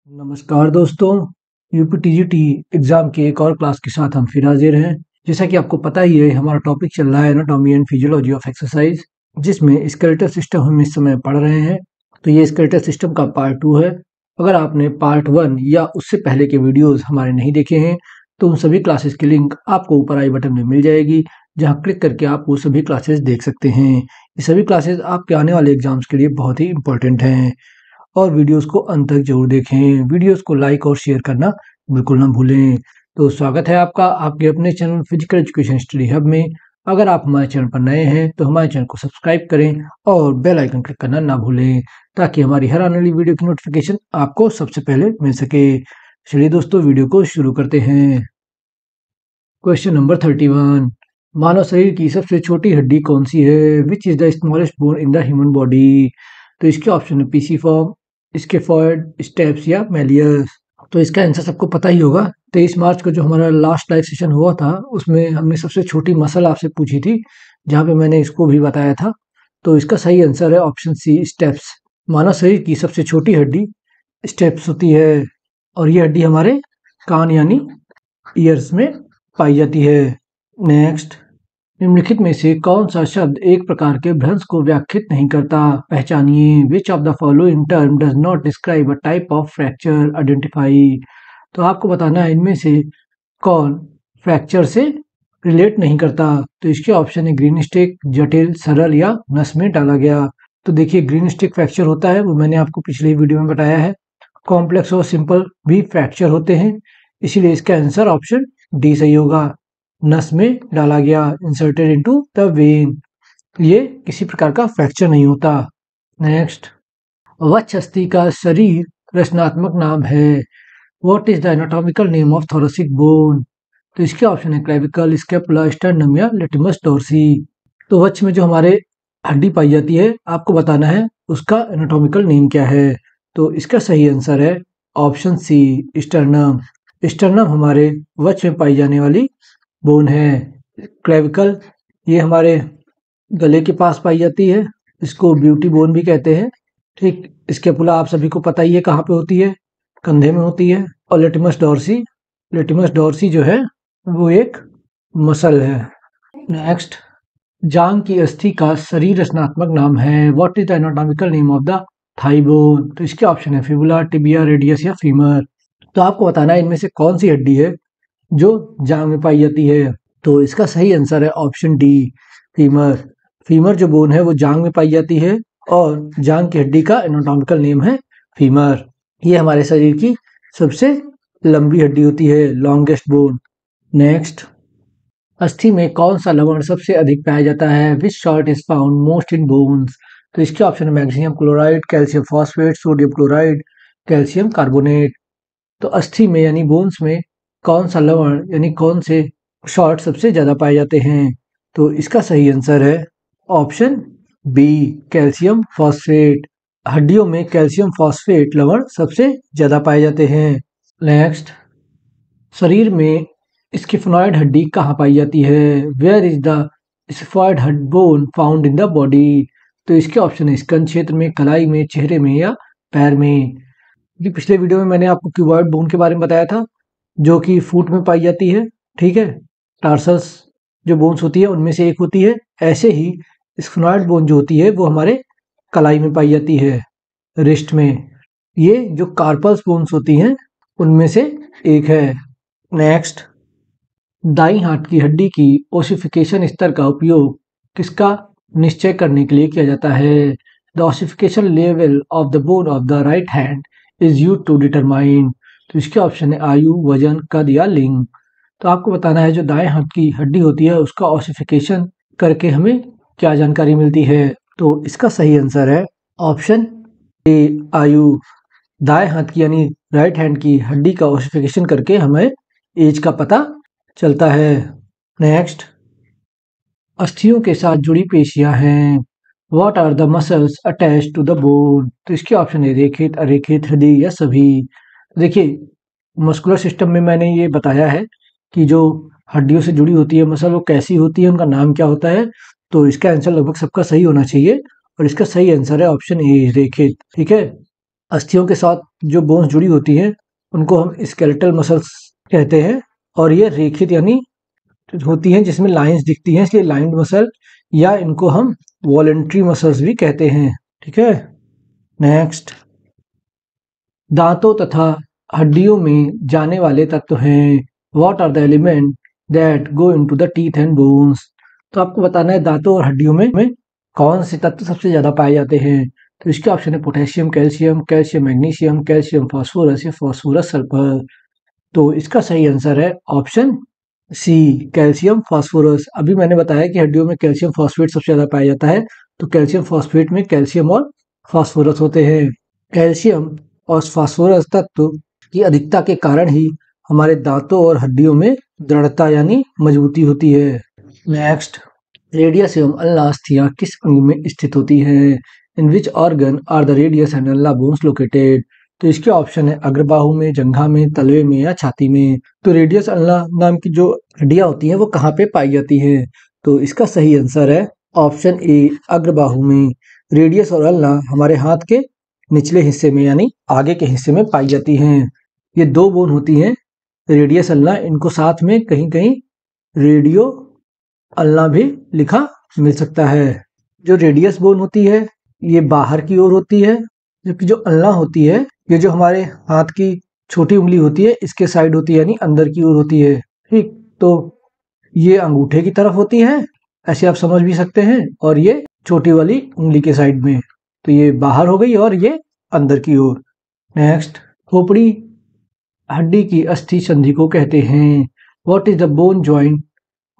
नमस्कार दोस्तों, UPTGT exam की एक और क्लास के साथ हम फिर हाजिर हैं। जैसा कि आपको पता ही है, हमारा टॉपिक चल रहा है anatomy and physiology of exercise, जिसमें स्केलेटल सिस्टम हम इस समय पढ़ रहे हैं। तो ये स्केलेटल सिस्टम का पार्ट 2 है। अगर आपने पार्ट 1 या उससे पहले के वीडियोस हमारे नहीं देखे हैं तो उन सभी क्लासेस की लिंक आपको ऊपर आई बटन में मिल जाएगी, जहाँ क्लिक करके आप वो सभी क्लासेस देख सकते हैं। ये सभी क्लासेस आपके आने वाले एग्जाम्स के लिए बहुत ही इंपॉर्टेंट हैं और वीडियोस को अंत तक जरूर देखें। वीडियोस को लाइक और शेयर करना बिल्कुल ना भूलें। तो स्वागत है आपका आपके अपने channel physical education study hub में। अगर आप हमारे चैनल पर नए हैं तो हमारे चैनल को सब्सक्राइब करें और बेल आइकन क्लिक करना ना भूलें, ताकि हमारी हर आने वाली वीडियो की नोटिफिकेशन आपको सबसे पहले मिल सके। चलिए दोस्तों, वीडियो को शुरू करते हैं। क्वेश्चन नंबर 31, मानव शरीर की सबसे छोटी हड्डी कौन सी है? Which is the smallest bone in the human body? तो इसके ऑप्शन है पीसीफॉर्म, स्केफॉइड, स्टेप्स या मेलियस। तो इसका आंसर सबको पता ही होगा। 23 मार्च को जो हमारा लास्ट लाइव सेशन हुआ था, उसमें हमने सबसे छोटी मसल आपसे पूछी थी, जहाँ पे मैंने इसको भी बताया था। तो इसका सही आंसर है ऑप्शन सी, स्टेप्स। मानव शरीर की सबसे छोटी हड्डी स्टेप्स होती है और ये हड्डी हमारे कान यानी ईयर्स में पाई जाती है। नेक्स्ट, निम्नलिखित में से कौन सा शब्द एक प्रकार के भ्रंश को व्याख्यात नहीं करता? पहचानिए। Which of the following term does not describe a type of fracture? Identify. तो आपको बताना है इनमें से कौन फ्रैक्चर से रिलेट नहीं करता। तो इसके ऑप्शन है ग्रीन स्टिक, जटिल, सरल या नस में डाला गया। तो देखिए, ग्रीन स्टिक फ्रैक्चर होता है, वो मैंने आपको पिछले वीडियो में बताया है। कॉम्प्लेक्स और सिंपल भी फ्रैक्चर होते हैं, इसीलिए इसका आंसर ऑप्शन डी सही होगा। नस में डाला गया, इंसर्टेड इनटू द वेन, ये किसी प्रकार का फ्रैक्चर नहीं होता। नेक्स्ट, वक्ष अस्थि का शरीर रचनात्मक नाम है। What is the anatomical name of thoracic bone? तो इसके ऑप्शन है क्लेविकल, स्कैपुला, स्टर्नम या लेटिमस डोर्सी। तो वक्ष में जो हमारे हड्डी पाई जाती है, आपको बताना है उसका एनाटॉमिकल नेम क्या है। तो इसका सही आंसर है ऑप्शन सी, स्टर्नम। स्टर्नम हमारे वक्ष में पाई जाने वाली बोन है। क्लेविकल ये हमारे गले के पास पाई जाती है, इसको ब्यूटी बोन भी कहते हैं। ठीक, स्कैपुला आप सभी को पता ही है कहाँ पे होती है, कंधे में होती है। और लेटिमस डोर्सी जो है वो एक मसल है। नेक्स्ट, जांग की अस्थि का शरीर रचनात्मक नाम है। What is the anatomical name of the thigh bone? तो इसके ऑप्शन है फिबुला, टिबिया, रेडियस या फीमर। तो आपको बताना है इनमें से कौन सी हड्डी है जो जांग में पाई जाती है। तो इसका सही आंसर है ऑप्शन डी, फीमर। फीमर जो बोन है वो जांग में पाई जाती है और जांग की हड्डी का एनाटॉमिकल नेम है फीमर। ये हमारे शरीर की सबसे लंबी हड्डी होती है, लॉन्गेस्ट बोन। नेक्स्ट, अस्थि में कौन सा लवण सबसे अधिक पाया जाता है? Which salt is found most in bones? तो इसके ऑप्शन है magnesium chloride, calcium phosphate, sodium chloride, calcium carbonate. तो अस्थि में यानी बोन्स में कौन सा लवण यानी कौन से सॉल्ट सबसे ज्यादा पाए जाते हैं? तो इसका सही आंसर है ऑप्शन बी, कैल्शियम फॉस्फेट। हड्डियों में कैल्शियम फॉस्फेट लवण सबसे ज्यादा पाए जाते हैं। नेक्स्ट, शरीर में स्किफनॉइड हड्डी कहाँ पाई जाती है? Where is the scaphoid had bone found in the body? तो इसके ऑप्शन है स्कंध क्षेत्र में, कलाई में, चेहरे में या पैर में। पिछले वीडियो में मैंने आपको क्यूबॉइड बोन के बारे में बताया था, जो कि फुट में पाई जाती है। ठीक है, टार्सस जो बोन्स होती है उनमें से एक होती है। ऐसे ही स्फेनॉइड बोन जो होती है वो हमारे कलाई में पाई जाती है, रिस्ट में। ये जो कार्पल्स बोन्स होती हैं उनमें से एक है। नेक्स्ट, दाईं हाथ की हड्डी की ओसिफिकेशन स्तर का उपयोग किसका निश्चय करने के लिए किया जाता है? The ossification level of the bone of the right hand is used to determine. तो इसके ऑप्शन है आयु, वजन, कद या लिंग। तो आपको बताना है जो दाएं हाथ की हड्डी होती है उसका ऑसिफिकेशन करके हमें क्या जानकारी मिलती है। तो इसका सही आंसर है ऑप्शन ए, आयु। दाएं हाथ की यानी राइट हैंड की हड्डी का ऑसिफिकेशन करके हमें एज का पता चलता है। नेक्स्ट, अस्थियों के साथ जुड़ी पेशियां हैं। What are the muscles attach to the bone? तो इसके ऑप्शन है रेखित, अरेखित, हृदय या सभी। देखिए, मस्कुलर सिस्टम में मैंने ये बताया है कि जो हड्डियों से जुड़ी होती है मसल वो कैसी होती है, उनका नाम क्या होता है। तो इसका आंसर लगभग सबका सही होना चाहिए और इसका सही आंसर है ऑप्शन ए, रेखित। ठीक है, अस्थियों के साथ जो बोन्स जुड़ी होती हैं उनको हम स्केलेटल मसल्स कहते हैं, और ये रेखित यानी होती हैं जिसमें लाइंस दिखती हैं, इसलिए लाइंड मसल, या इनको हम वॉलेंट्री मसल्स भी कहते हैं। ठीक है, नेक्स्ट, दांतों तथा हड्डियों में जाने वाले तत्व हैं। What are the element that go into the teeth and bones. तो आपको बताना है दांतों और हड्डियों में कौन से तत्व सबसे ज्यादा पाए जाते हैं। तो इसके ऑप्शन है potassium, calcium, calcium magnesium, calcium phosphorus या फास्फोरस सल्फर। तो इसका सही आंसर है ऑप्शन सी, कैल्शियम फास्फोरस। अभी मैंने बताया कि हड्डियों में कैल्शियम फॉस्फेट सबसे ज्यादा पाया जाता है, तो कैल्शियम फॉस्फेट में कैल्शियम और फास्फोरस होते हैं। कैल्शियम और फास्फोरस तत्व की अधिकता के कारण ही हमारे दांतों और हड्डियों में दृढ़ता यानी मजबूती होती है। नेक्स्ट, रेडियस एवं अल्ना अस्थियां किस अंग में स्थित होती है। In which organ are the radius and ulna bones located. तो इसके ऑप्शन है अग्रबाहु में, जंघा में, तलवे में या छाती में। तो रेडियस अल्ना नाम की जो हड्डियां होती हैं वो कहाँ पे पाई जाती हैं। तो इसका सही आंसर है ऑप्शन ए, अग्रबाहु में। रेडियस और अल्ना हमारे हाथ के निचले हिस्से में यानी आगे के हिस्से में पाई जाती हैं। ये दो बोन होती हैं, रेडियस अल्ना, इनको साथ में कहीं कहीं रेडियो अल्ना भी लिखा मिल सकता है। जो रेडियस बोन होती है ये बाहर की ओर होती है, जबकि जो अल्ना होती है ये जो हमारे हाथ की छोटी उंगली होती है इसके साइड होती है यानी अंदर की ओर होती है। ठीक, तो ये अंगूठे की तरफ होती है, ऐसे आप समझ भी सकते हैं, और ये छोटी वाली उंगली के साइड में। तो ये बाहर हो गई और ये अंदर की ओर। नेक्स्ट, खोपड़ी हड्डी की अस्थि संधि को कहते हैं। What is the bone joint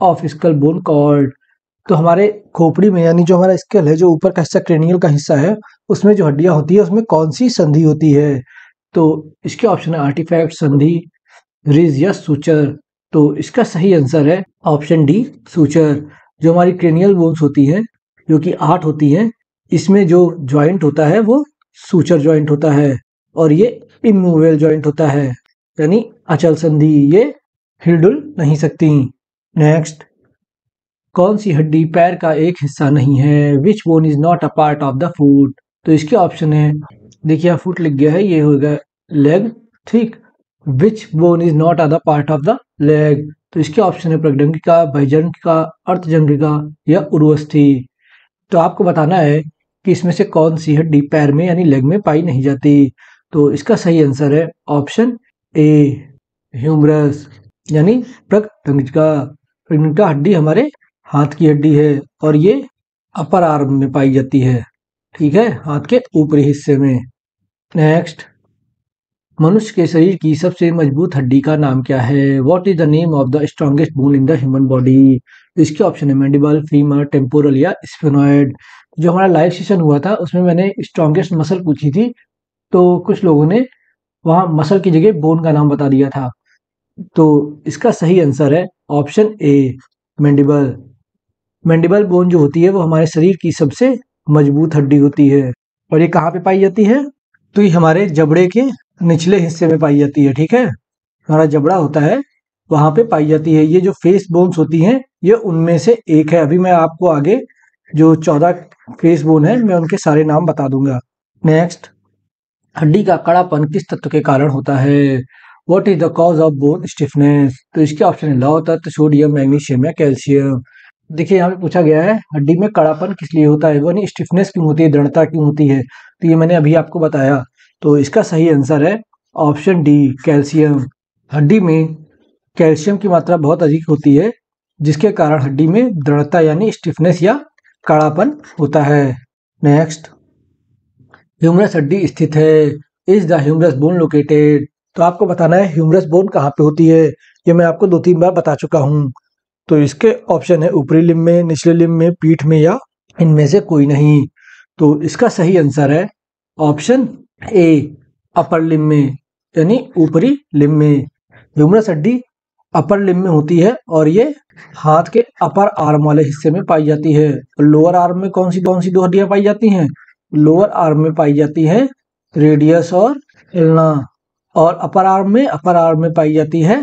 of skull bone called. तो हमारे खोपड़ी में यानी जो हमारा स्कल है, जो ऊपर का हिस्सा क्रेनियल का हिस्सा है, उसमें जो हड्डियां होती है उसमें कौन सी संधि होती है। तो इसके ऑप्शन है आर्टिफैक्ट संधि, रिज या सूचर। तो इसका सही आंसर है ऑप्शन डी, सूचर। जो हमारी क्रेनियल बोन्स होती है जो कि 8 होती है, इसमें जो ज्वाइंट होता है वो सूचर ज्वाइंट होता है, और ये इमूवेबल ज्वाइंट होता है यानी अचल संधि, ये हिलडुल नहीं सकती। नेक्स्ट, कौन सी हड्डी पैर का एक हिस्सा नहीं है। Which bone is not a part of the foot. तो इसके ऑप्शन है, देखिए यहाँ फुट लिख गया है, ये होगा लेग। ठीक, which bone is not a the part of the leg. तो इसके ऑप्शन है प्रगडंगिका, भयजंगिका, अर्धजंगिका या उर्वस्थि। तो आपको बताना है कि इसमें से कौन सी हड्डी पैर में यानी लेग में पाई नहीं जाती। तो इसका सही आंसर है ऑप्शन ए, ह्यूमरस यानी प्रगडंगिका। प्रगडंगिका हड्डी हमारे हाथ की हड्डी है और ये अपर आर्म में पाई जाती है। ठीक है, हाथ के ऊपरी हिस्से में। नेक्स्ट, मनुष्य के शरीर की सबसे मजबूत हड्डी का नाम क्या है। What is the name of the strongest bone in the human body. इसके ऑप्शन है मैंडिबल, फीमर, टेम्पोरल या स्फेनॉइड। जो हमारा लाइव सेशन हुआ था उसमें मैंने स्ट्रॉन्गेस्ट मसल पूछी थी, तो कुछ लोगों ने वहां मसल की जगह बोन का नाम बता दिया था। तो इसका सही आंसर है option A, mandible. Mandible bone जो होती है वो हमारे शरीर की सबसे मजबूत हड्डी होती है, और ये कहाँ पे पाई जाती है। तो ये हमारे जबड़े के निचले हिस्से में पाई जाती है। ठीक है, हमारा जबड़ा होता है वहां पे पाई जाती है। ये जो फेस बोन्स होती हैं ये उनमें से एक है। अभी मैं आपको आगे जो 14 फेस बोन है मैं उनके सारे नाम बता दूंगा। नेक्स्ट, हड्डी का कड़ापन किस तत्व के कारण होता है। What is the cause of bone stiffness. तो इसके ऑप्शन है लौह तत्व, सोडियम, मैग्नीशियम या कैल्शियम। देखिए यहाँ पे पूछा गया है हड्डी में कड़ापन किस लिए होता है, वो नहीं स्टिफनेस क्यों होती है, दृढ़ता क्यों होती है। तो ये मैंने अभी आपको बताया। तो इसका सही आंसर है ऑप्शन डी, कैल्शियम। हड्डी में कैल्शियम की मात्रा बहुत अधिक होती है, जिसके कारण हड्डी में दृढ़ता यानी स्टिफनेस या कड़ापन होता है। नेक्स्ट, ह्यूमरस हड्डी स्थित है। Is the humerus bone located. तो आपको बताना है ह्यूमरस बोन कहाँ पे होती है। ये मैं आपको 2-3 बार बता चुका हूँ। तो इसके ऑप्शन है ऊपरी लिम्ब में, निचले लिम्ब में, पीठ में या इनमें से कोई नहीं। तो इसका सही आंसर है ऑप्शन ए, अपर लिम्ब में यानी ऊपरी लिम्ब में। ह्यूमरस हड्डी अपर लिम्ब में होती है और ये हाथ के अपर आर्म वाले हिस्से में पाई जाती है। लोअर आर्म में कौन सी दो हड्डियां पाई जाती हैं। लोअर आर्म में पाई जाती है रेडियस और एल्ना, और अपर आर्म में पाई जाती है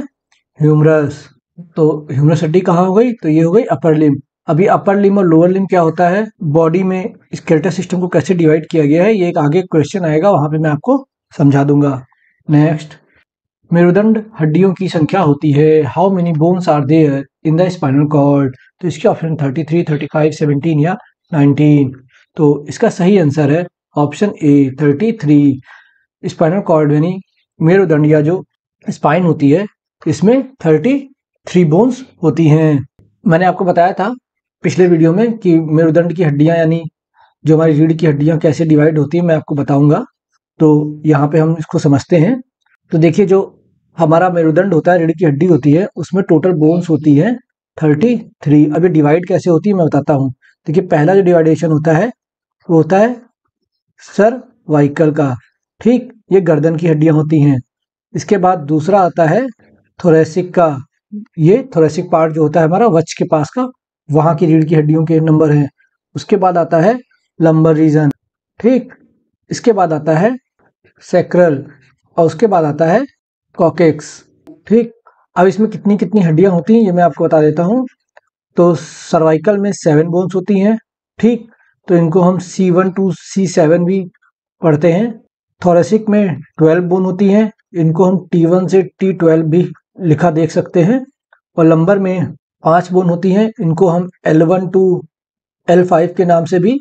ह्यूमरस। तो ह्यूमरस हड्डी कहाँ हो गई, तो ये हो गई अपर लिम्ब। अभी अपर लिम्ब और लोअर लिम्ब क्या होता है, बॉडी में स्केलेटल सिस्टम को कैसे डिवाइड किया गया है, ये एक आगे क्वेश्चन आएगा, वहां पे मैं आपको समझा दूंगा। नेक्स्ट, मेरुदंड हड्डियों की संख्या होती है। How many bones are there in the spinal cord? तो इसके ऑप्शन 33, 35, 17 या 19। तो इसका सही आंसर है ऑप्शन ए 33। स्पाइनल कॉर्ड यानी मेरुदंड या जो स्पाइन होती है इसमें 33 बोन्स होती हैं। मैंने आपको बताया था पिछले वीडियो में कि मेरुदंड की हड्डियां यानी जो हमारी रीढ़ की हड्डियां कैसे डिवाइड होती है मैं आपको बताऊंगा। तो यहाँ पे हम इसको समझते हैं। तो देखिए, जो हमारा मेरुदंड होता है, रीढ़ की हड्डी होती है, उसमें टोटल बोन्स होती है 33। अब ये डिवाइड कैसे होती है मैं बताता हूँ। देखिए, पहला जो डिवाइडेशन होता है वो होता है सर्वाइकल का, ठीक, ये गर्दन की हड्डियां होती हैं। इसके बाद दूसरा आता है थोरेसिक का, ये थोरेसिक पार्ट जो होता है हमारा वक्ष के पास का, वहां की रीढ़ की हड्डियों के नंबर हैं। उसके बाद आता है लंबर रीजन, ठीक। इसके बाद आता है सैक्रल और उसके बाद आता है कॉकेक्स, ठीक। अब इसमें कितनी कितनी हड्डियां होती हैं ये मैं आपको बता देता हूँ। तो सर्वाइकल में 7 बोन्स होती हैं, ठीक। तो इनको हम C1 to C7 भी पढ़ते हैं। थोरेसिक में 12 बोन होती हैं, इनको हम T1 से T12 भी लिखा देख सकते हैं। और लंबर में 5 बोन होती हैं, इनको हम L1 to L5 के नाम से भी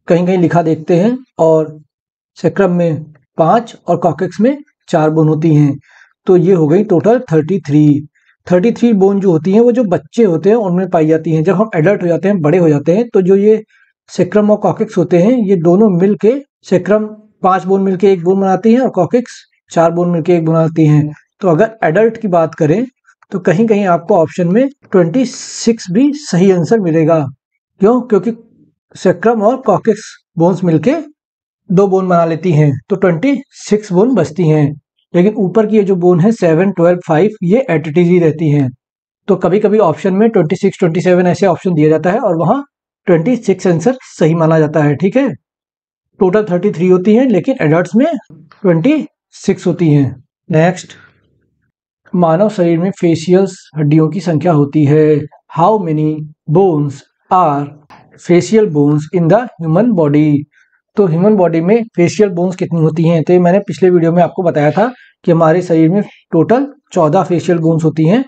कहीं कहीं लिखा देखते हैं। और सैक्रम में 5 और कॉकेक्स में 4 बोन होती हैं। तो ये हो गई टोटल 33 बोन जो होती हैं वो जो बच्चे होते हैं उनमें पाई जाती हैं। जब हम एडल्ट हो जाते हैं, बड़े हो जाते हैं, तो जो ये सैक्रम और कॉकेक्स होते हैं ये दोनों मिलके, सैक्रम 5 बोन मिलके 1 बोन बनाती हैं और कॉकेक्स 4 बोन मिलके 1 बनाती हैं। तो अगर एडल्ट की बात करें तो कहीं कहीं आपको ऑप्शन में 26 भी सही आंसर मिलेगा। क्यों? क्योंकि सैक्रम और कॉकेक्स बोन्स मिलके 2 बोन बना लेती हैं, तो 26 बोन बचती हैं। लेकिन ऊपर की ये जो बोन है 7, 12, 5 ये एटीटीज ही रहती हैं। तो कभी कभी ऑप्शन में 26, 27 ऐसे ऑप्शन दिया जाता है और वहां 26 आंसर सही माना जाता है, ठीक है। टोटल 33 होती हैं लेकिन एडल्ट्स में 26 होती हैं। नेक्स्ट, मानव शरीर में फेशियल्स हड्डियों की संख्या होती है। How many bones are facial bones in the human body? तो ह्यूमन बॉडी में फेशियल बोन्स कितनी होती हैं? तो मैंने पिछले वीडियो में आपको बताया था कि हमारे शरीर में टोटल 14 फेशियल बोन्स होती हैं।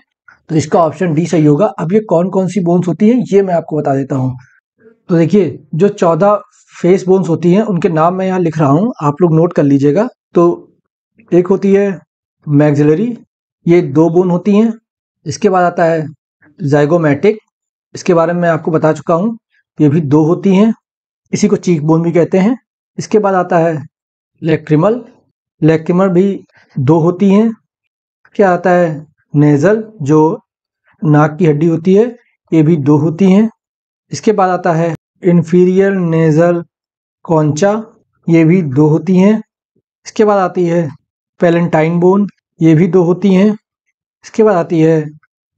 तो इसका ऑप्शन डी सही होगा। अब ये कौन कौन सी बोन्स होती हैं ये मैं आपको बता देता हूँ। तो देखिए, जो 14 फेस बोन्स होती हैं उनके नाम मैं यहाँ लिख रहा हूँ, आप लोग नोट कर लीजिएगा। तो एक होती है मैक्सिलरी, ये 2 बोन होती हैं। इसके बाद आता है जाइगोमैटिक, इसके बारे में मैं आपको बता चुका हूँ, ये भी 2 होती हैं, इसी को चीक बोन भी कहते हैं। इसके बाद आता है लेक्रिमल भी 2 होती हैं। क्या आता है नेजल, जो नाक की हड्डी होती है, ये भी 2 होती हैं। इसके बाद आता है इंफीरियर नेजल कॉन्चा, ये भी 2 होती हैं। इसके बाद आती है पैलेंटाइन बोन, ये भी 2 होती हैं। इसके बाद आती है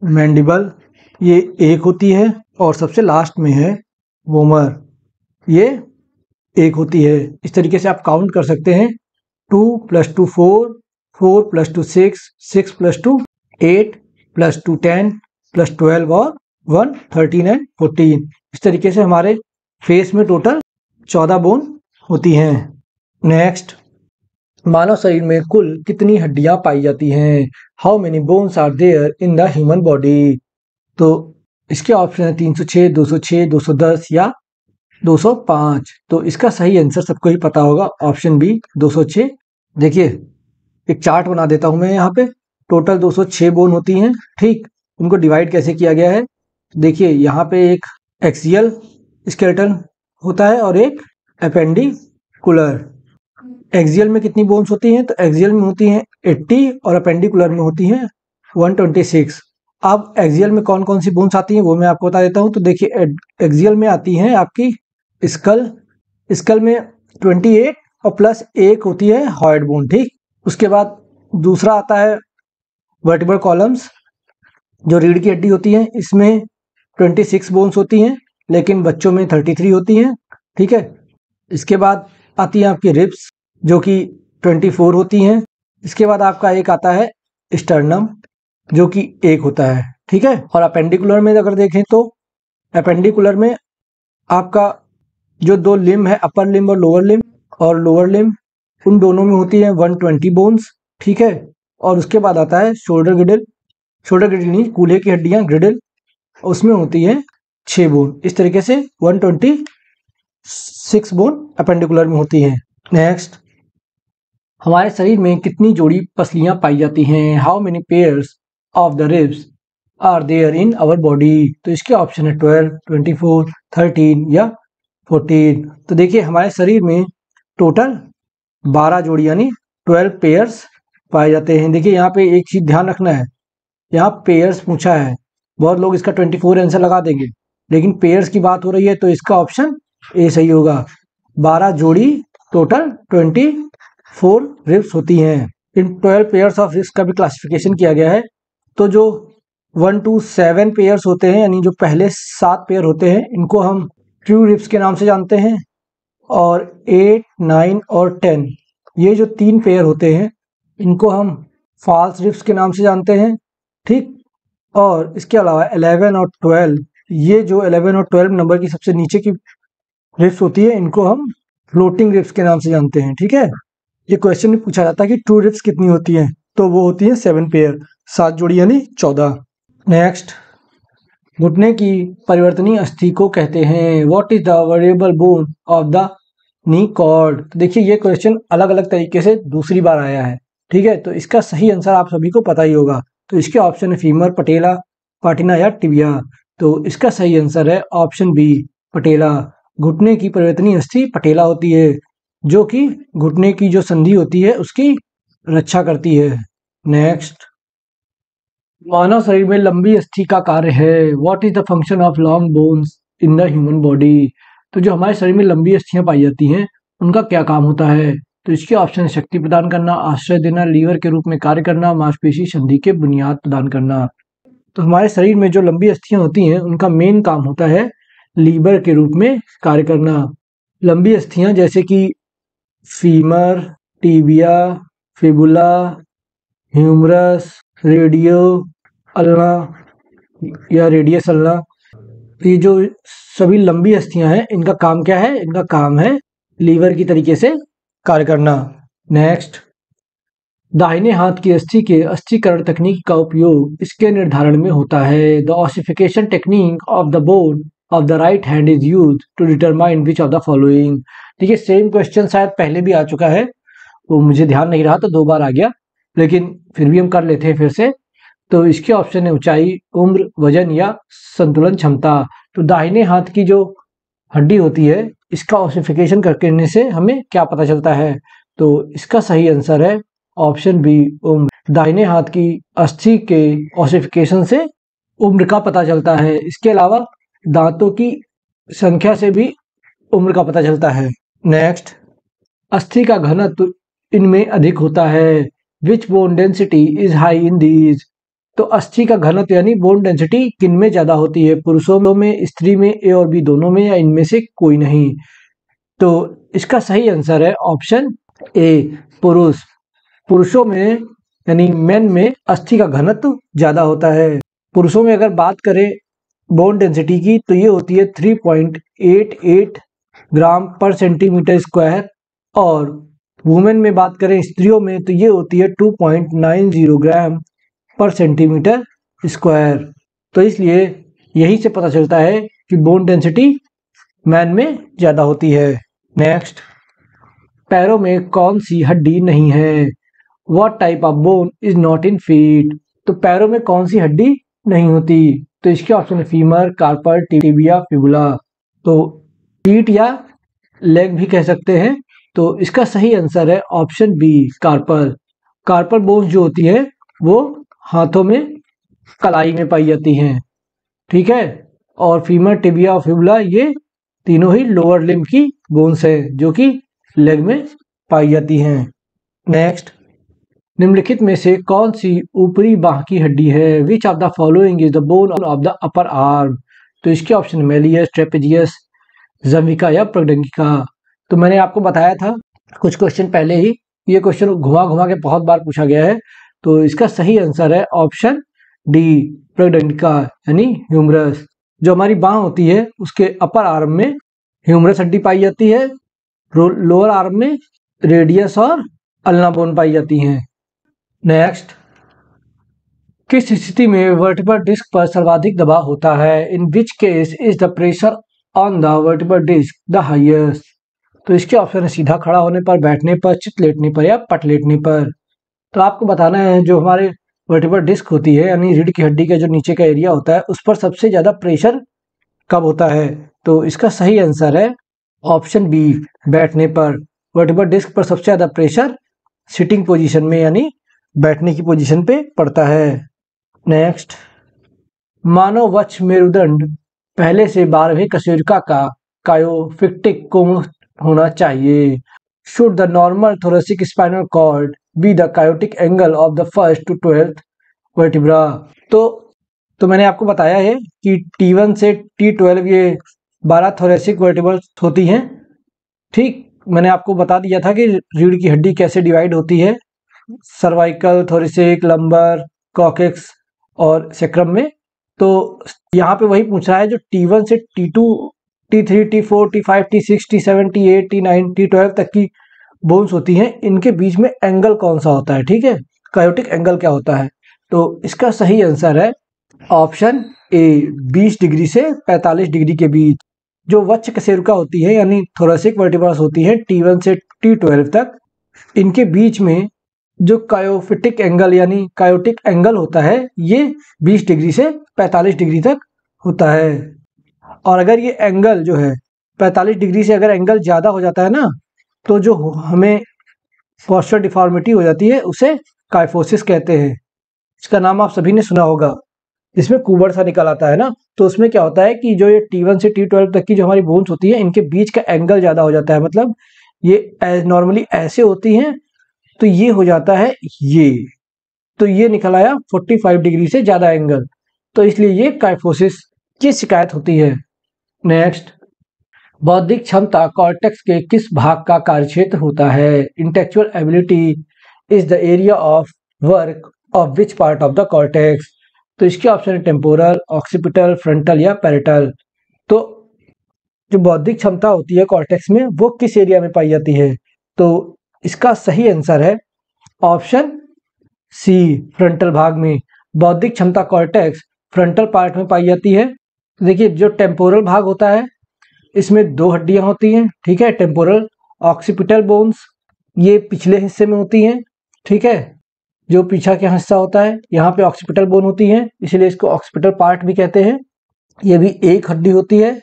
मैंडिबल, ये 1 होती है। और सबसे लास्ट में है वोमर, ये 1 होती है। इस तरीके से आप काउंट कर सकते हैं 2 + 2 4, 4 + 2 6, 6 + 2 8, + 2 10, + 12 और 1 13 एंड 14। इस तरीके से हमारे फेस में टोटल 14 बोन होती हैं। नेक्स्ट, मानव शरीर में कुल कितनी हड्डियां पाई जाती हैं? How many bones are there in the human body? तो इसके ऑप्शन है 306, 206, 210 या 205। तो इसका सही आंसर सबको ही पता होगा, ऑप्शन बी 206। देखिए, एक चार्ट बना देता हूं मैं यहाँ पे। टोटल 206 बोन होती हैं, ठीक। उनको डिवाइड कैसे किया गया है? देखिए, यहाँ पे एक एक्सियल स्केलेटन होता है और एक एपेंडिकुलर। एक्सियल में कितनी बोन्स होती हैं? तो एक्सियल में होती हैं 80 और एपेंडिकुलर में होती हैं 126। अब एक्सियल में कौन कौन सी बोन्स आती हैं वो मैं आपको बता देता हूँ। तो देखिए, एक्सियल में आती हैं आपकी स्कल में 28 और प्लस 1 होती है हॉइड बोन, ठीक। उसके बाद दूसरा आता है वर्टिब्रल कॉलम्स, जो रीढ़ की हड्डी होती है, इसमें 26 बोन्स होती हैं लेकिन बच्चों में 33 होती हैं, ठीक है। इसके बाद आती है आपकी रिब्स, जो कि 24 होती हैं। इसके बाद आपका एक आता है स्टर्नम, जो कि 1 होता है, ठीक है। और अपेंडिकुलर में अगर देखें तो अपेंडिकुलर में आपका जो 2 लिम्ब है, अपर लिम्ब और लोअर लिम्ब उन दोनों में होती है 120 बोन्स, ठीक है। और उसके बाद आता है शोल्डर ग्रिडल, शोल्डर ग्रिडल नहीं, कूल्हे की हड्डियां ग्रिडल, उसमें होती है 6 बोन। इस तरीके से 126 बोन अपेंडिकुलर में होती हैं। नेक्स्ट, हमारे शरीर में कितनी जोड़ी पसलियां पाई जाती हैं? How many pairs of the ribs are there in our body? तो इसके ऑप्शन है 12, 24, 13 या 14। तो देखिए हमारे शरीर में टोटल 12 जोड़ी यानी 12 पेयर्स पाए जाते हैं। देखिए यहाँ पे एक चीज ध्यान रखना है, यहाँ पेयर्स पूछा है, बहुत लोग इसका 24 आंसर लगा देंगे, लेकिन पेयर्स की बात हो रही है तो इसका ऑप्शन ए सही होगा। 12 जोड़ी टोटल 24 रिब्स होती हैं। इन 12 पेयर्स ऑफ रिब्स का भी क्लासिफिकेशन किया गया है। तो जो 1 to 7 पेयर्स होते हैं यानी जो पहले 7 पेयर होते हैं इनको हम ट्रू रिब्स के नाम से जानते हैं, और 8, 9 और 10 ये जो 3 पेयर होते हैं इनको हम फॉल्स रिब्स के नाम से जानते हैं, ठीक। और इसके अलावा 11 और 12, ये जो 11 और 12 नंबर की सबसे नीचे की रिब्स होती है इनको हम फ्लोटिंग रिब्स के नाम से जानते हैं, ठीक है। ये क्वेश्चन में पूछा जाता है कि ट्रू रिब्स कितनी होती हैं, तो वो होती है 7 पेयर, 7 जोड़ी यानी 14। नेक्स्ट, घुटने की परिवर्तनीय अस्थि को कहते हैं what is the variable bone of the knee cord? तो देखिए ये क्वेश्चन अलग अलग तरीके से दूसरी बार आया है, ठीक है। तो इसका सही आंसर आप सभी को पता ही होगा। तो इसके ऑप्शन है फीमर, पटेला, पाटिना या टिबिया। तो इसका सही आंसर है ऑप्शन बी, पटेला। घुटने की परिवर्तनीय अस्थि पटेला होती है, जो कि घुटने की जो संधि होती है उसकी रक्षा करती है। नेक्स्ट, मानव शरीर में लंबी अस्थि का कार्य है what is the function of long bones in the human body? तो जो हमारे शरीर में लंबी अस्थियां पाई जाती हैं उनका क्या काम होता है? तो इसके ऑप्शन है शक्ति प्रदान करना, आश्रय देना, लीवर के रूप में कार्य करना, मांसपेशी संधि के बुनियाद प्रदान करना। तो हमारे शरीर में जो लंबी अस्थियां होती हैं उनका मेन काम होता है लीवर के रूप में कार्य करना। लंबी अस्थियां जैसे कि femur, tibia, fibula, humerus, radio ulna या रेडियस अल्ना, ये जो सभी लंबी अस्थियां हैं इनका काम क्या है? इनका काम है लीवर की तरीके से कार्य करना। नेक्स्ट, दाहिने हाथ की अस्थि के अस्थीकरण तकनीक का उपयोग इसके निर्धारण में होता है the ossification technique of the bone of the right hand is use to determine which of the following. देखिए सेम क्वेश्चन शायद पहले भी आ चुका है, वो मुझे ध्यान नहीं रहा तो 2 बार आ गया, लेकिन फिर भी हम कर लेते हैं फिर से। तो इसके ऑप्शन है ऊंचाई, उम्र, वजन या संतुलन क्षमता। तो दाहिने हाथ की जो हड्डी होती है इसका ऑसिफिकेशन करने से हमें क्या पता चलता है? तो इसका सही आंसर है ऑप्शन बी, उम्र। दाहिने हाथ की अस्थि के ऑसिफिकेशन से उम्र का पता चलता है। इसके अलावा दांतों की संख्या से भी उम्र का पता चलता है। नेक्स्ट, अस्थि का घनत्व इनमें अधिक होता है which bone density is high in these? तो अस्थि का घनत्व यानी बोन डेंसिटी किन में ज्यादा होती है? पुरुषों में, स्त्री में, ए और बी दोनों में, या इनमें से कोई नहीं? तो इसका सही आंसर है ऑप्शन ए, पुरुष। पुरुषों में यानी मेन में अस्थि का घनत्व ज्यादा होता है। पुरुषों में अगर बात करें बोन डेंसिटी की तो ये होती है 3.88 ग्राम पर सेंटीमीटर स्क्वायर, और वुमेन में बात करें स्त्रियों में तो ये होती है 2.90 ग्राम पर सेंटीमीटर स्क्वायर। तो इसलिए यही से पता चलता है कि बोन डेंसिटी मैन में ज्यादा होती है। नेक्स्ट, पैरों में कौन सी हड्डी नहीं है? What type of bone is not in feet? तो पैरों में कौन सी हड्डी नहीं होती? तो इसके ऑप्शन है फीमर, कार्पल, टिबिया, फिबुला। तो फीट या लेग भी कह सकते हैं। तो इसका सही आंसर है option B, carpal. Carpal bones जो होती है वो हाथों में कलाई में पाई जाती हैं, ठीक है। और फीमर, टिबिया और फिबुला ये तीनों ही लोअर लिम्ब की बोन्स है जो कि लेग में पाई जाती हैं। नेक्स्ट, निम्नलिखित में से कौन सी ऊपरी बाह की हड्डी है? विच of the following is the bone of the upper arm? तो इसके ऑप्शन मेलियस, ट्रेपेजियस, जमिका या प्रगडंगिका। तो मैंने आपको बताया था कुछ क्वेश्चन पहले ही, ये क्वेश्चन घुमा घुमा के बहुत बार पूछा गया है। तो इसका सही आंसर है ऑप्शन डी, प्रगडंगिका यानी ह्यूमरस। जो हमारी बाह होती है उसके अपर आर्म में ह्यूमरस हड्डी पाई जाती है, लोअर आर्म में रेडियस और अल्ना बोन पाई जाती हैं। नेक्स्ट, किस स्थिति में वर्टिब्रल डिस्क पर सर्वाधिक दबाव होता है? In which case is the pressure on the vertebral disc the highest? तो इसके ऑप्शन है सीधा खड़ा होने पर, बैठने पर, चित लेटने पर या पट लेटने पर। तो आपको बताना है जो हमारे वर्टिब्रल डिस्क होती है यानी रीढ़ की हड्डी का जो नीचे का एरिया होता है उस पर सबसे ज्यादा प्रेशर कब होता है? तो इसका सही आंसर है ऑप्शन बी, बैठने पर। वर्टिब्रल डिस्क पर सबसे ज्यादा प्रेशर सिटिंग पोजीशन में यानी बैठने की पोजीशन पे पड़ता है। नेक्स्ट, मानव वक्ष मेरुदंड पहले से 12वें कशेरुका का कायोफिक्टिक कोण होना चाहिए। Should the normal thoracic spinal cord be the kyphotic angle of the first to 12th vertebra? तो मैंने आपको बताया है कि T1 से T12 ये 12 थोरेसिक वर्टिब्रल्स होती हैं। ठीक, मैंने आपको बता दिया था कि रीढ़ की हड्डी कैसे डिवाइड होती है, सर्वाइकल, थोरेसिक, लंबर, कॉकेक्स और सेक्रम में। तो यहाँ पे वही पूछ रहा है जो T1 से T2, T3, T4, T5, T6, T7, T8, T9, T12 तक की बोन्स होती हैं, इनके बीच में एंगल कौन सा होता है? ठीक है, कायोटिक एंगल क्या होता है? तो इसका सही आंसर है ऑप्शन ए, 20 डिग्री से 45 डिग्री के बीच। जो वक्ष कशेरुका होती है यानी थोरेसिक वर्टिब्रल्स होती है T1 से T12 तक, इनके बीच में जो कायोफिटिक एंगल यानी कायोटिक एंगल होता है ये 20 डिग्री से 45 डिग्री तक होता है। और अगर ये एंगल जो है 45 डिग्री से अगर एंगल ज़्यादा हो जाता है ना, तो जो हमें पोस्चर डिफॉर्मिटी हो जाती है उसे काइफोसिस कहते हैं। इसका नाम आप सभी ने सुना होगा, इसमें कुबड़ सा निकल आता है ना। तो उसमें क्या होता है कि जो ये T1 से T12 तक की जो हमारी बोन्स होती है इनके बीच का एंगल ज़्यादा हो जाता है, मतलब ये नॉर्मली ऐसे होती हैं तो ये हो जाता है ये, तो ये निकल आया 45 डिग्री से ज़्यादा एंगल, तो इसलिए ये काइफोसिस की शिकायत होती है। नेक्स्ट, बौद्धिक क्षमता कॉर्टेक्स के किस भाग का कार्यक्षेत्र होता है? Intellectual ability is the area of work of which part of the cortex? तो इसके ऑप्शन है टेम्पोरल, ऑक्सीपिटल, फ्रंटल या पैरेटल। तो जो बौद्धिक क्षमता होती है कॉर्टेक्स में वो किस एरिया में पाई जाती है? तो इसका सही आंसर है ऑप्शन सी, फ्रंटल भाग में। बौद्धिक क्षमता कॉर्टेक्स फ्रंटल पार्ट में पाई जाती है। देखिए, जो टेम्पोरल भाग होता है इसमें 2 हड्डियां होती हैं, ठीक है, टेम्पोरल ऑक्सीपिटल बोन्स, ये पिछले हिस्से में होती हैं, ठीक है, जो पीछा का हिस्सा होता है यहाँ पे ऑक्सीपिटल बोन होती है, इसलिए इसको ऑक्सीपिटल पार्ट भी कहते हैं। ये भी एक हड्डी होती है।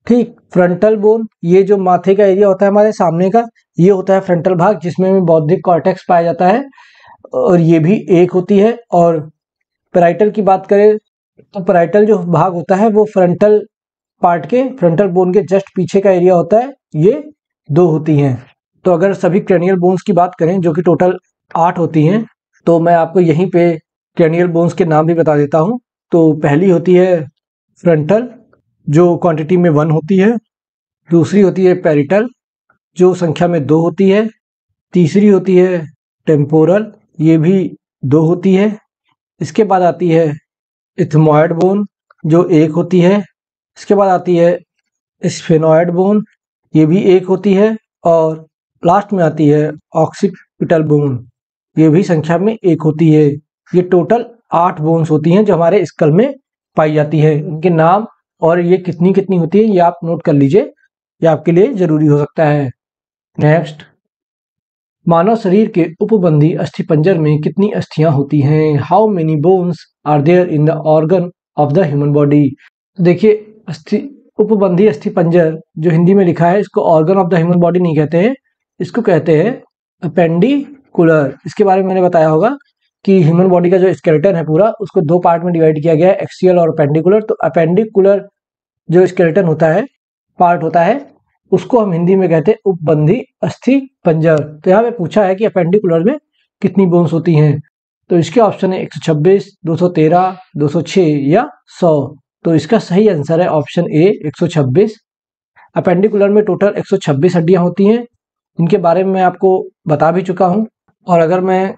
ठीक, फ्रंटल बोन, ये जो माथे का एरिया होता है हमारे सामने का, ये होता है फ्रंटल भाग जिसमें बौद्धिक कॉर्टेक्स पाया जाता है, और ये भी एक होती है। और पैराइटल की बात करें तो पैराइटल जो भाग होता है वो फ्रंटल पार्ट के, फ्रंटल बोन के जस्ट पीछे का एरिया होता है, ये 2 होती हैं। तो अगर सभी क्रैनियल बोन्स की बात करें जो कि टोटल 8 होती हैं, तो मैं आपको यहीं पे क्रैनियल बोन्स के नाम भी बता देता हूँ। तो पहली होती है फ्रंटल जो क्वांटिटी में 1 होती है, दूसरी होती है पैरिटल जो संख्या में 2 होती है, तीसरी होती है टेम्पोरल, ये भी 2 होती है। इसके बाद आती है इथमॉइड बोन जो 1 होती है। इसके बाद आती है स्फेनॉइड बोन, ये भी 1 होती है। और लास्ट में आती है ऑक्सीपिटल बोन, ये भी संख्या में 1 होती है। ये टोटल 8 बोन्स होती हैं जो हमारे स्कल में पाई जाती है। इनके नाम और ये कितनी कितनी होती है ये आप नोट कर लीजिए, ये आपके लिए जरूरी हो सकता है। नेक्स्ट, मानव शरीर के उपबंधी अस्थिपंजर में कितनी अस्थियां होती हैं? How many bones are there in the organ of the human body? देखिए, उपबंधी अस्थिपंजर जो हिंदी में लिखा है इसको organ of the human body नहीं कहते हैं, इसको कहते हैं अपेंडिकुलर। इसके बारे में मैंने बताया होगा कि ह्यूमन बॉडी का जो स्केलेटन है पूरा उसको 2 पार्ट में डिवाइड किया गया है, एक्सियल और अपेंडिकुलर। तो अपेंडिकुलर जो स्केलेटन होता है, पार्ट होता है, उसको हम हिंदी में कहते हैं उपबंधी अस्थि पंजर। तो यहाँ पे पूछा है कि अपेंडिकुलर में कितनी बोन्स होती हैं, तो इसके ऑप्शन है 126, 213, 206 या 100। तो इसका सही आंसर है ऑप्शन ए, 126। अपेंडिकुलर में टोटल 126 हड्डियां होती हैं, इनके बारे में मैं आपको बता भी चुका हूँ। और अगर मैं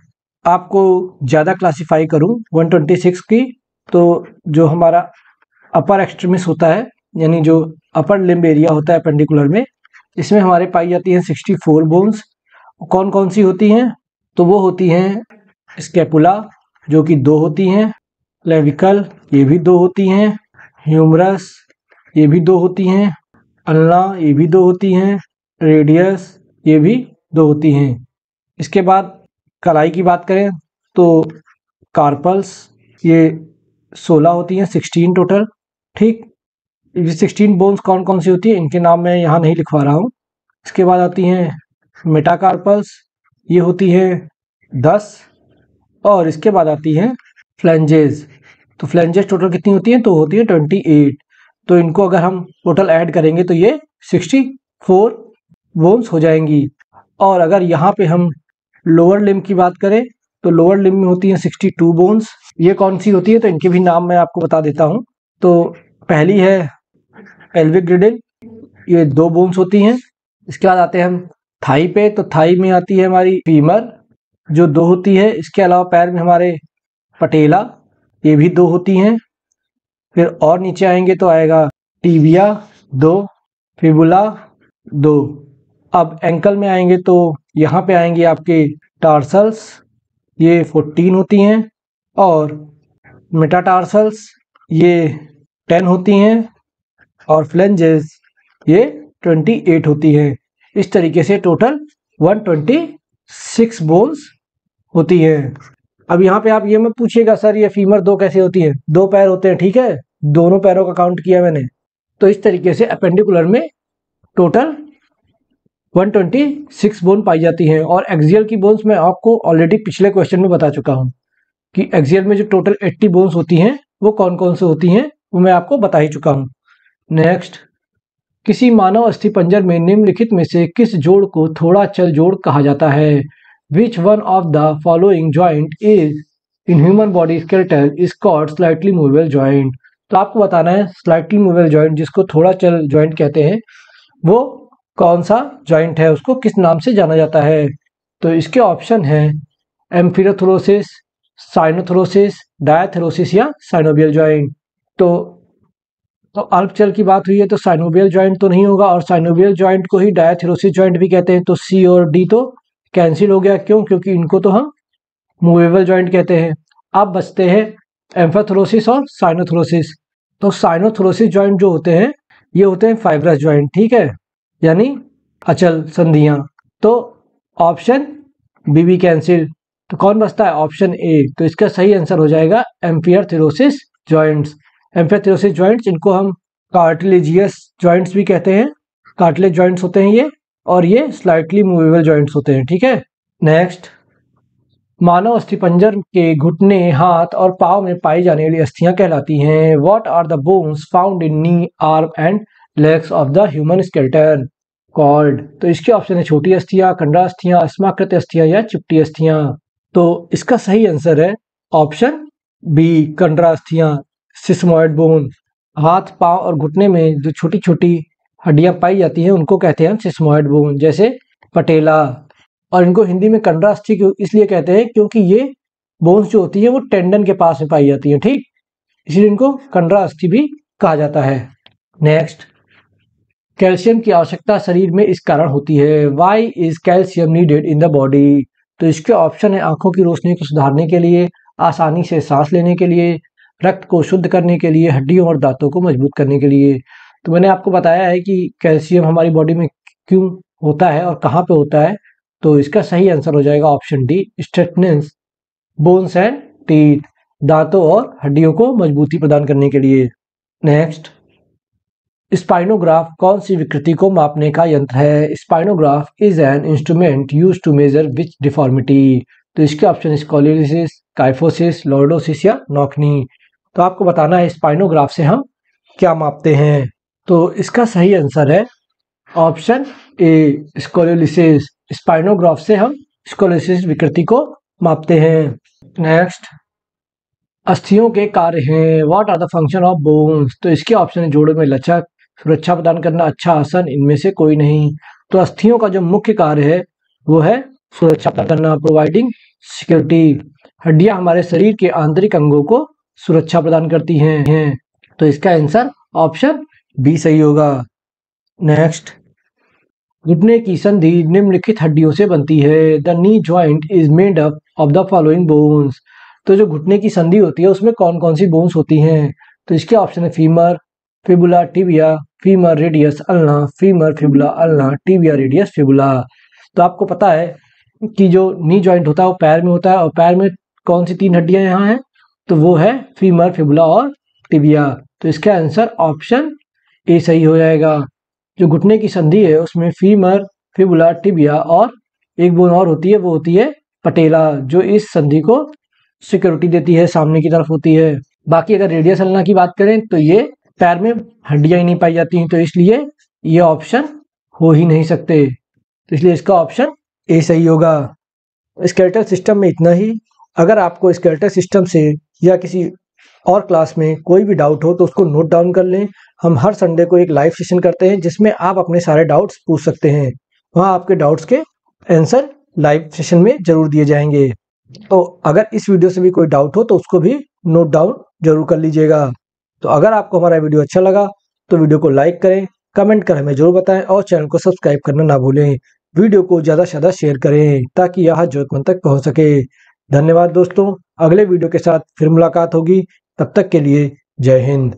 आपको ज़्यादा क्लासीफाई करूँ 126 की, तो जो हमारा अपर एक्सट्रीमिस होता है यानी जो अपर लिम्ब एरिया होता है अपेंडिकुलर में, इसमें हमारे पाई जाती हैं 64 बोन्स। कौन कौन सी होती हैं? तो वो होती हैं स्कैपुला जो कि 2 होती हैं, क्लेविकल ये भी 2 होती हैं, ह्यूमरस ये भी 2 होती हैं, अल्ना ये भी 2 होती हैं, रेडियस ये भी 2 होती हैं। इसके बाद कलाई की बात करें तो कार्पल्स ये 16 होती हैं, 16 टोटल। ठीक, ये 16 बोन्स कौन कौन सी होती है इनके नाम मैं यहाँ नहीं लिखवा रहा हूँ। इसके बाद आती हैं मेटाकार्पल्स, ये होती है 10, और इसके बाद आती हैं फ्लैंजेस। तो फ्लैंजेस टोटल कितनी होती हैं? तो होती है 28। तो इनको अगर हम टोटल ऐड करेंगे तो ये 64 बोन्स हो जाएंगी। और अगर यहाँ पे हम लोअर लिम्ब की बात करें तो लोअर लिम्ब में होती हैं 62 बोन्स। ये कौन सी होती है? तो इनके भी नाम मैं आपको बता देता हूँ। तो पहली है पेल्विक ग्रिडल, ये 2 बोन्स होती हैं। इसके बाद आते हैं हम थाई पे, तो थाई में आती है हमारी फीमर जो 2 होती है। इसके अलावा पैर में हमारे पटेला ये भी 2 होती हैं। फिर और नीचे आएंगे तो आएगा टीबिया 2, फिबुला 2। अब एंकल में आएंगे तो यहाँ पे आएंगे आपके टार्सल्स, ये 14 होती हैं, और मेटाटार्सल्स ये 10 होती हैं, और फ्लेंजेस ये 28 होती हैं। इस तरीके से टोटल 126 बोन्स होती हैं। अब यहाँ पे आप ये मत पूछिएगा सर ये फीमर 2 कैसे होती है? 2 पैर होते हैं, ठीक है, दोनों पैरों का काउंट किया मैंने। तो इस तरीके से अपेंडिकुलर में टोटल 126 बोन पाई जाती हैं। और एक्सियल की बोन्स मैं आपको ऑलरेडी पिछले क्वेश्चन में बता चुका हूँ कि एक्सियल में जो टोटल 80 बोन्स होती हैं वो कौन कौन से होती हैं, वो मैं आपको बता ही चुका हूँ। नेक्स्ट, किसी मानव अस्थिपंजर में निम्नलिखित में से किस जोड़ को थोड़ा चल जोड़ कहा जाता है? Which one of the following joint is in human body skeletal is called slightly movable joint? तो आपको बताना है slightly movable joint जिसको थोड़ा चल joint कहते हैं वो कौन सा joint है, उसको किस नाम से जाना जाता है? तो इसके ऑप्शन हैं एम्फिरोथोरोसिस, साइनोथोरोसिस, डायाथेरोसिस या साइनोवियल जॉइंट। तो अल्पचल की बात हुई है तो साइनोवियल जॉइंट तो नहीं होगा, और साइनोवियल जॉइंट को ही डायाथेरोसिस जॉइंट भी कहते हैं। तो सी और डी तो कैंसिल हो गया, क्यों? क्योंकि इनको तो हम मूवेबल जॉइंट कहते हैं। अब बचते हैं एम्फाथोरोसिस और साइनोथोरोसिस। तो साइनोथोरोसिस जॉइंट जो होते हैं ये होते हैं फाइब्रस जॉइंट, ठीक है, यानी अचल संधियां। तो ऑप्शन बी भी कैंसिल। तो कौन बचता है? Option A. तो इसका सही आंसर हो जाएगा एम्फियोथोरोसिस जॉइंट्स। एम्फियोथोरोसिस जॉइंट्स इनको हम कार्टिलेजियस जॉइंट्स भी कहते हैं, कार्टिलेज जॉइंट्स होते हैं ये, और ये स्लाइटली मूवेबल जॉइंट्स होते हैं, ठीक है। नेक्स्ट, मानव अस्थिपंजर के घुटने, हाथ और पाँव में पाई जाने वाली अस्थियां कहलाती हैं। What are the bones found in knee, arm and legs of the human skeleton called? तो इसके ऑप्शन है छोटी अस्थियां, कंडरा अस्थियां, अस्माकृत अस्थियां या चिपटी अस्थियां। तो इसका सही आंसर है ऑप्शन बी, कंडरा अस्थियां, सिस्मोइड बोन। हाथ, पाँव और घुटने में जो छोटी छोटी हड्डियां पाई जाती हैं उनको कहते हैं हम सिस्मोइड बोन, जैसे पटेला। और इनको हिंदी में कंडरा अस्थि इसलिए कहते हैं क्योंकि ये बोन्स जो होती है वो टेंडन के पास में पाई जाती हैं, ठीक, इसलिए इनको कंडरा अस्थि भी कहा जाता है। नेक्स्ट, कैल्शियम की आवश्यकता शरीर में इस कारण होती है। Why is calcium needed in the body? तो इसके ऑप्शन है आंखों की रोशनी को सुधारने के लिए, आसानी से सांस लेने के लिए, रक्त को शुद्ध करने के लिए, हड्डियों और दांतों को मजबूत करने के लिए। तो मैंने आपको बताया है कि कैल्शियम हमारी बॉडी में क्यों होता है और कहाँ पे होता है। तो इसका सही आंसर हो जाएगा option D, strengthening bones and teeth, दांतों और हड्डियों को मजबूती प्रदान करने के लिए। नेक्स्ट, स्पाइनोग्राफ कौन सी विकृति को मापने का यंत्र है? Spinograph is an instrument use to measure which deformity? तो इसके ऑप्शन स्कोलियोसिस, काइफोसिस, लॉर्डोसिस या नॉकनी। तो आपको बताना है स्पाइनोग्राफ से हम क्या मापते हैं। तो इसका सही आंसर है ऑप्शन ए, स्कोलियोसिस। स्पाइनोग्राफ से हम स्कोलियोसिस विकृति को मापते हैं। नेक्स्ट, अस्थियों के कार्य हैं। What are the function of bones? तो इसके ऑप्शन है जोड़ों में लचक, सुरक्षा प्रदान करना, अच्छा आसन, इनमें से कोई नहीं। तो अस्थियों का जो मुख्य कार्य है वो है सुरक्षा प्रदान करना, प्रोवाइडिंग सिक्योरिटी। हड्डियां हमारे शरीर के आंतरिक अंगों को सुरक्षा प्रदान करती हैं। तो इसका आंसर ऑप्शन बी सही होगा। नेक्स्ट, घुटने की संधि निम्नलिखित हड्डियों से बनती है। The knee joint is made up of the following bones. तो जो घुटने की संधि होती है उसमें कौन कौन सी बोन्स होती हैं? तो इसके ऑप्शन है femur, fibula, tibia, femur radius ulna, femur fibula ulna, tibia radius fibula. तो आपको पता है कि जो नी जॉइंट होता है वो पैर में होता है, और पैर में कौन सी 3 हड्डियां यहाँ हैं? तो वो है फीमर, फिबुला और टिबिया। तो इसका आंसर ऑप्शन ए सही हो जाएगा। जो घुटने की संधि है उसमें फीमर, फिबुला, टिबिया और एक बोन और होती है, वो होती है पटेला, जो इस संधि को सिक्योरिटी देती है, सामने की तरफ होती है। बाकी अगर रेडियस अल्ना की बात करें तो ये पैर में हड्डियां ही नहीं पाई जाती हैं, तो इसलिए ये ऑप्शन हो ही नहीं सकते। तो इसलिए इसका ऑप्शन ए सही होगा। स्केलेटल सिस्टम में इतना ही। अगर आपको स्केलेटल सिस्टम से या किसी और क्लास में कोई भी डाउट हो तो उसको नोट डाउन कर लें। हम हर संडे को एक लाइव सेशन करते हैं जिसमें आप अपने सारे डाउट्स पूछ सकते हैं। वहाँ आपके डाउट्स के आंसर लाइव सेशन में जरूर दिए जाएंगे। तो अगर इस वीडियो से भी कोई डाउट हो तो उसको भी नोट डाउन जरूर कर लीजिएगा। तो अगर आपको हमारा वीडियो अच्छा लगा तो वीडियो को लाइक करें, कमेंट कर हमें जरूर बताएं और चैनल को सब्सक्राइब करना ना भूलें। वीडियो को ज़्यादा से ज़्यादा शेयर करें ताकि यह जरूरतमंद तक पहुंच सके। धन्यवाद दोस्तों, अगले वीडियो के साथ फिर मुलाकात होगी। तब तक के लिए जय हिंद।